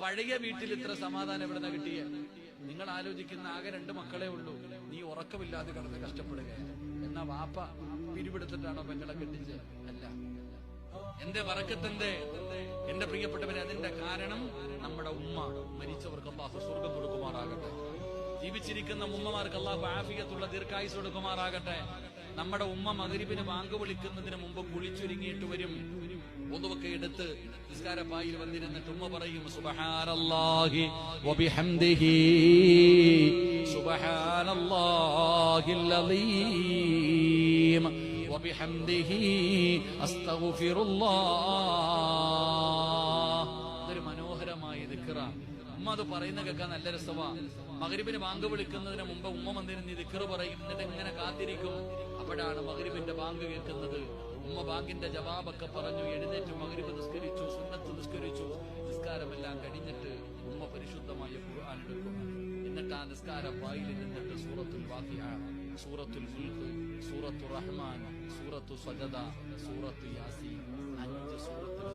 പഴയ വീട്ടിൽ ഇത്ര സമാധാനം എവിടെ നിന്ന് കിട്ടിയ? നിങ്ങൾ ആലോചിക്കുന്ന ആകെ 2 മക്കളെ ഉള്ളൂ, നീ ഉറക്കമില്ലാതെ കിടന്ന് കഷ്ടപ്പെടുക. എന്നാ വാപ്പ പിരിവെടുത്തിട്ടാണോ പെങ്ങളെ കെട്ടിച്ച്? അല്ല. എന്റെ ബറക്കത്തിന്റെ എന്റെ പ്രിയപ്പെട്ടവരെ, അതിന്റെ കാരണം നമ്മുടെ ഉമ്മ. മരിച്ചവർക്ക് അല്ലാഹു സ്വർഗം കൊടുക്കുമാറാകട്ടെ. ജീവിച്ചിരിക്കുന്ന ഉമ്മമാർക്ക് അല്ലാഹു ആഫിയത്തുള്ള ദീർഘായുസ് കൊടുക്കുമാറാകട്ടെ. നമ്മുടെ ഉമ്മ മഗ്രിബിന് ബാങ്ക് വിളിക്കുന്നതിന് മുമ്പ് കുളിച്ചൊരുങ്ങിയിട്ട് വരും. ഒന്നുമൊക്കെ എടുത്ത് നിസ്കാരപ്പായിൽ വന്നിരുന്നിട്ട് ഉമ്മ പറയും, സുബ്ഹാനല്ലാഹി വബിഹംദിഹി സുബ്ഹാനല്ലാഹിൽ അലീം വബിഹംദിഹി അസ്തഗ്ഫിറുല്ലാഹ്. ഇതൊരു മനോഹരമായ ദിക്റാണ്. ഉമ്മ അത് പറയുന്ന കേൾക്കാൻ നല്ല രസമാ. മഗ്രിബിന് ബാങ്ക് വിളിക്കുന്നതിന് മുമ്പ് ഉമ്മ വന്നിരുന്ന് ഈ ദിക്റ് പറയും. എന്നിട്ട് ഇങ്ങനെ കാത്തിരിക്കും. അപ്പോഴാണ് മഗ്രിബിന്റെ ബാങ്ക് കേൾക്കുന്നത്. ഉമ്മ ബാങ്കിന്റെ ജവാബൊക്കെ പറഞ്ഞു, എഴുന്നേറ്റ് മഗ്രിബ് നിസ്കരിച്ചു, സുന്നത്ത് നിസ്കരിച്ചു. നിസ്കാരമെല്ലാം കഴിഞ്ഞിട്ട് ഉമ്മ പരിശുദ്ധമായ ഖുർആൻ എടുക്കും. എന്നിട്ട് ആ നിസ്കാര പായിൽ നിന്നിട്ട് സൂറത്തുൽ വാഖിഅ, സൂറത്തുൽ മുൽക്ക്, സൂറത്തുർ റഹ്മാൻ, സൂറത്തു സജദ, സൂറത്തു യാസീൻ, 5 സൂറത്തുകൾ